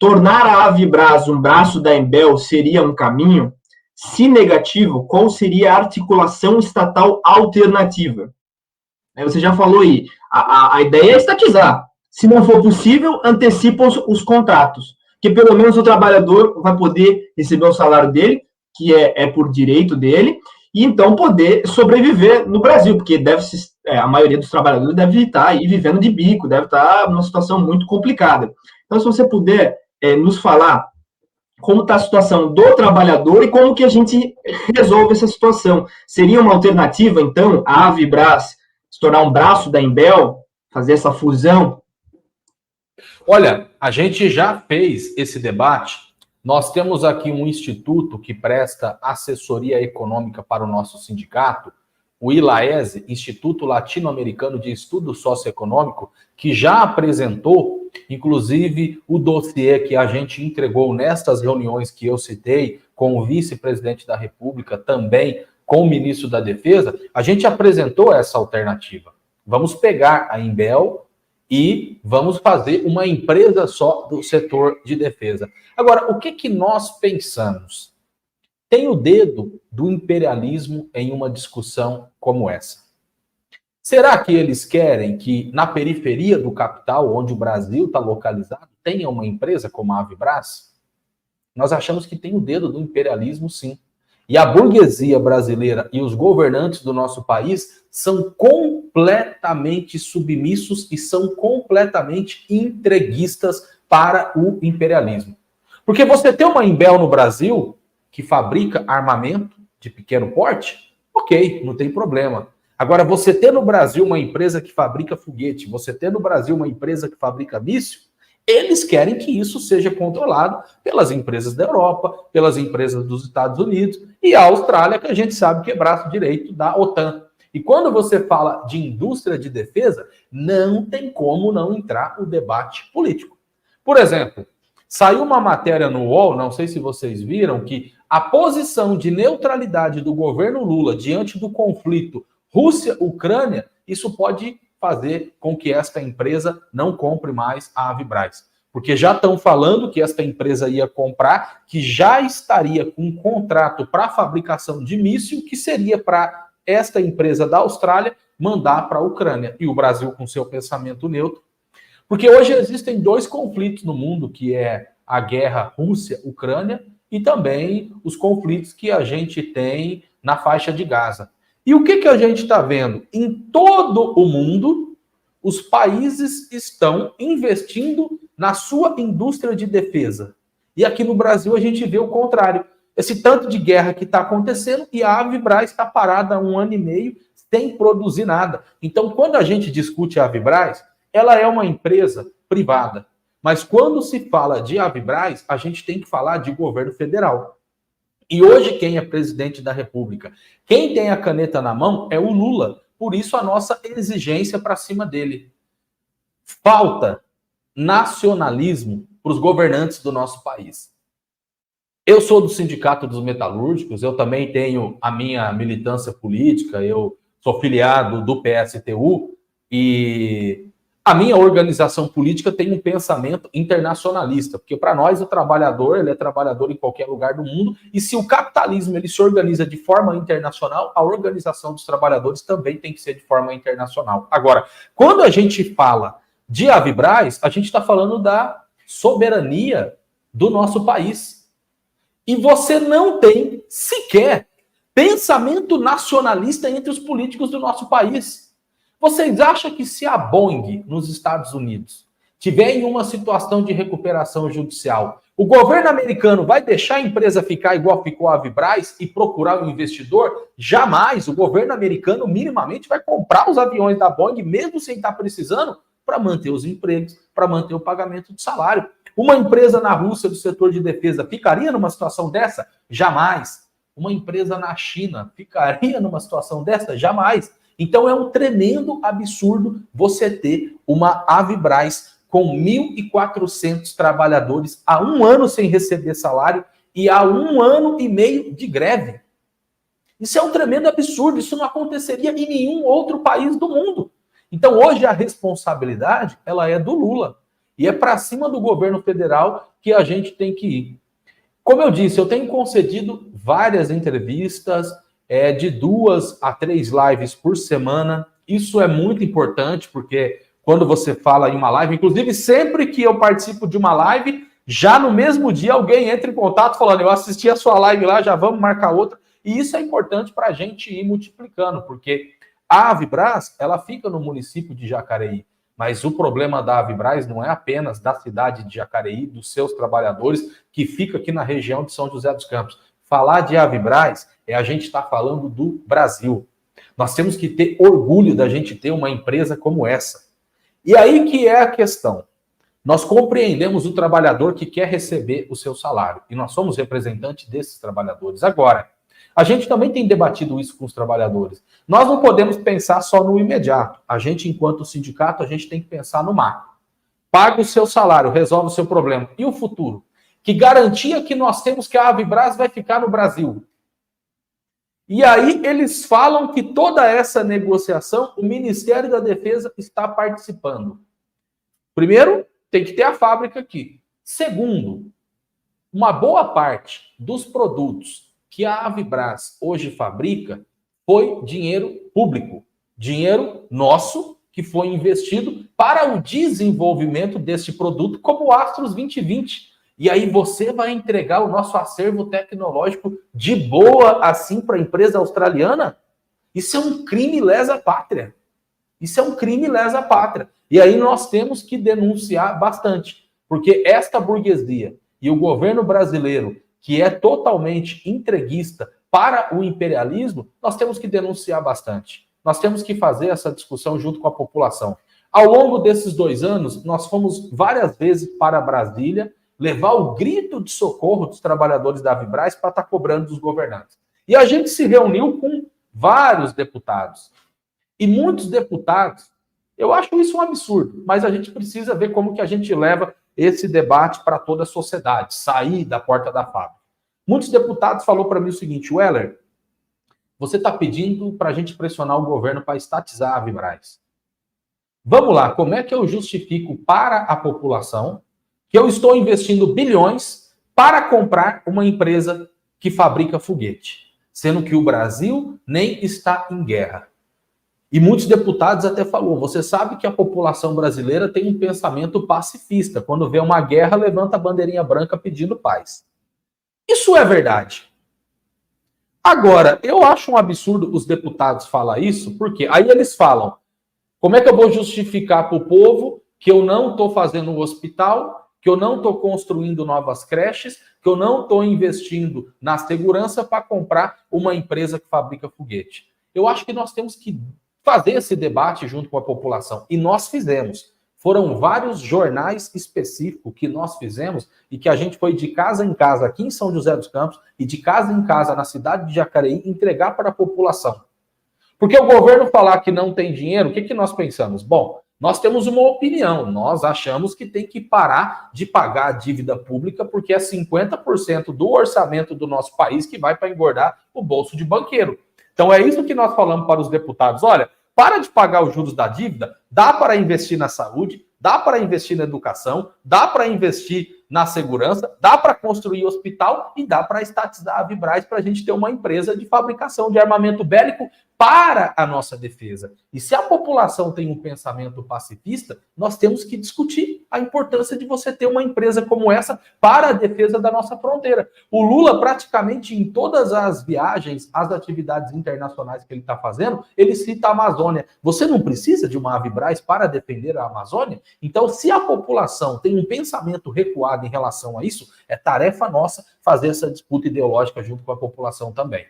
tornar a Avibras um braço da Embel seria um caminho? Se negativo, qual seria a articulação estatal alternativa? Você já falou aí, a ideia é estatizar. Se não for possível, antecipa os contratos, que pelo menos o trabalhador vai poder receber o salário dele, que é por direito dele, e então poder sobreviver no Brasil, porque a maioria dos trabalhadores deve estar aí vivendo de bico, deve estar numa situação muito complicada. Então, se você puder nos falar como está a situação do trabalhador e como que a gente resolve essa situação. Seria uma alternativa, então, a Avibras se tornar um braço da Embel, fazer essa fusão? Olha, a gente já fez esse debate. Nós temos aqui um instituto que presta assessoria econômica para o nosso sindicato, o ILAESE, Instituto Latino-Americano de Estudo Socioeconômico, que já apresentou, inclusive, o dossiê que a gente entregou nestas reuniões que eu citei, com o vice-presidente da República, também com o ministro da Defesa, a gente apresentou essa alternativa. Vamos pegar a Embel e vamos fazer uma empresa só do setor de defesa. Agora, o que nós pensamos? Tem o dedo do imperialismo em uma discussão como essa. Será que eles querem que na periferia do capital, onde o Brasil está localizado, tenha uma empresa como a Avibras? Nós achamos que tem o dedo do imperialismo, sim. E a burguesia brasileira e os governantes do nosso país são completamente submissos e são completamente entreguistas para o imperialismo. Porque você tem uma Embel no Brasil que fabrica armamento de pequeno porte, ok, não tem problema. Agora, você ter no Brasil uma empresa que fabrica foguete, você ter no Brasil uma empresa que fabrica míssil, eles querem que isso seja controlado pelas empresas da Europa, pelas empresas dos Estados Unidos e a Austrália, que a gente sabe que é braço direito da OTAN. E quando você fala de indústria de defesa, não tem como não entrar o debate político. Por exemplo, saiu uma matéria no UOL, não sei se vocês viram, que a posição de neutralidade do governo Lula diante do conflito Rússia-Ucrânia, isso pode fazer com que esta empresa não compre mais a Avibras. Porque já estão falando que esta empresa ia comprar, que já estaria com um contrato para fabricação de míssil, que seria para esta empresa da Austrália mandar para a Ucrânia. E o Brasil com seu pensamento neutro. Porque hoje existem dois conflitos no mundo, que é a guerra Rússia-Ucrânia e também os conflitos que a gente tem na faixa de Gaza. E o que a gente está vendo? Em todo o mundo, os países estão investindo na sua indústria de defesa. E aqui no Brasil a gente vê o contrário. Esse tanto de guerra que está acontecendo e a Avibras está parada há 1 ano e meio sem produzir nada. Então, quando a gente discute a Avibras, ela é uma empresa privada. Mas quando se fala de Avibras, a gente tem que falar de governo federal. E hoje quem é presidente da República? Quem tem a caneta na mão é o Lula. Por isso a nossa exigência para cima dele. Falta nacionalismo para os governantes do nosso país. Eu sou do Sindicato dos Metalúrgicos, eu também tenho a minha militância política, eu sou filiado do PSTU e a minha organização política tem um pensamento internacionalista, porque para nós o trabalhador, ele é trabalhador em qualquer lugar do mundo, e se o capitalismo ele se organiza de forma internacional, a organização dos trabalhadores também tem que ser de forma internacional. Agora, quando a gente fala de Avibras, a gente está falando da soberania do nosso país. E você não tem sequer pensamento nacionalista entre os políticos do nosso país. Vocês acham que se a Boeing, nos Estados Unidos, tiver em uma situação de recuperação judicial, o governo americano vai deixar a empresa ficar igual ficou a Avibras e procurar um investidor? Jamais. O governo americano minimamente vai comprar os aviões da Boeing, mesmo sem estar precisando, para manter os empregos, para manter o pagamento de salário. Uma empresa na Rússia do setor de defesa ficaria numa situação dessa? Jamais. Uma empresa na China ficaria numa situação dessa? Jamais. Então é um tremendo absurdo você ter uma Avibras com 1.400 trabalhadores há 1 ano sem receber salário e há 1 ano e meio de greve. Isso é um tremendo absurdo, isso não aconteceria em nenhum outro país do mundo. Então hoje a responsabilidade ela é do Lula. E é para cima do governo federal que a gente tem que ir. Como eu disse, eu tenho concedido várias entrevistas, de 2 a 3 lives por semana. Isso é muito importante, porque quando você fala em uma live, inclusive sempre que eu participo de uma live, já no mesmo dia alguém entra em contato falando, eu assisti a sua live lá, já vamos marcar outra. E isso é importante para a gente ir multiplicando, porque a Avibraz, ela fica no município de Jacareí, mas o problema da Avibraz não é apenas da cidade de Jacareí, dos seus trabalhadores, que fica aqui na região de São José dos Campos. Falar de Avibraz é a gente estar falando do Brasil. Nós temos que ter orgulho da gente ter uma empresa como essa. E aí que é a questão. Nós compreendemos o trabalhador que quer receber o seu salário, e nós somos representantes desses trabalhadores. Agora, a gente também tem debatido isso com os trabalhadores. Nós não podemos pensar só no imediato. A gente, enquanto sindicato, a gente tem que pensar no macro. Paga o seu salário, resolve o seu problema. E o futuro? Que garantia que nós temos que a Avibraz vai ficar no Brasil? E aí eles falam que toda essa negociação, o Ministério da Defesa está participando. Primeiro, tem que ter a fábrica aqui. Segundo, uma boa parte dos produtos que a Avibraz hoje fabrica foi dinheiro público, dinheiro nosso que foi investido para o desenvolvimento deste produto como o Astros 2020. E aí você vai entregar o nosso acervo tecnológico de boa assim para a empresa australiana? Isso é um crime lesa pátria. Isso é um crime lesa pátria. E aí nós temos que denunciar bastante, porque esta burguesia e o governo brasileiro, que é totalmente entreguista para o imperialismo, nós temos que denunciar bastante. Nós temos que fazer essa discussão junto com a população. Ao longo desses 2 anos, nós fomos várias vezes para Brasília levar o grito de socorro dos trabalhadores da Avibraz para estar cobrando dos governantes. E a gente se reuniu com vários deputados. E muitos deputados, eu acho isso um absurdo, mas a gente precisa ver como que a gente leva esse debate para toda a sociedade, sair da porta da fábrica. Muitos deputados falaram para mim o seguinte, Weller, você está pedindo para a gente pressionar o governo para estatizar a Avibraz. Vamos lá, como é que eu justifico para a população que eu estou investindo bilhões para comprar uma empresa que fabrica foguete, sendo que o Brasil nem está em guerra? E muitos deputados até falaram, você sabe que a população brasileira tem um pensamento pacifista. Quando vê uma guerra, levanta a bandeirinha branca pedindo paz. Isso é verdade. Agora, eu acho um absurdo os deputados falar isso, porque aí eles falam, como é que eu vou justificar para o povo que eu não estou fazendo um hospital, que eu não estou construindo novas creches, que eu não estou investindo na segurança para comprar uma empresa que fabrica foguete? Eu acho que nós temos que fazer esse debate junto com a população. E nós fizemos. Foram vários jornais específicos que nós fizemos e que a gente foi de casa em casa aqui em São José dos Campos e de casa em casa na cidade de Jacareí entregar para a população. Porque o governo falar que não tem dinheiro, o que nós pensamos? Bom, nós temos uma opinião. Nós achamos que tem que parar de pagar a dívida pública porque é 50% do orçamento do nosso país que vai para engordar o bolso de banqueiro. Então é isso que nós falamos para os deputados. Olha, para de pagar os juros da dívida, dá para investir na saúde, dá para investir na educação, dá para investir na segurança, dá para construir hospital e dá para estatizar a Avibraz para a gente ter uma empresa de fabricação de armamento bélico para a nossa defesa. E se a população tem um pensamento pacifista, nós temos que discutir a importância de você ter uma empresa como essa para a defesa da nossa fronteira. O Lula, praticamente em todas as viagens, as atividades internacionais que ele está fazendo, ele cita a Amazônia. Você não precisa de uma Avibraz para defender a Amazônia? Então, se a população tem um pensamento recuado em relação a isso, é tarefa nossa fazer essa disputa ideológica junto com a população também.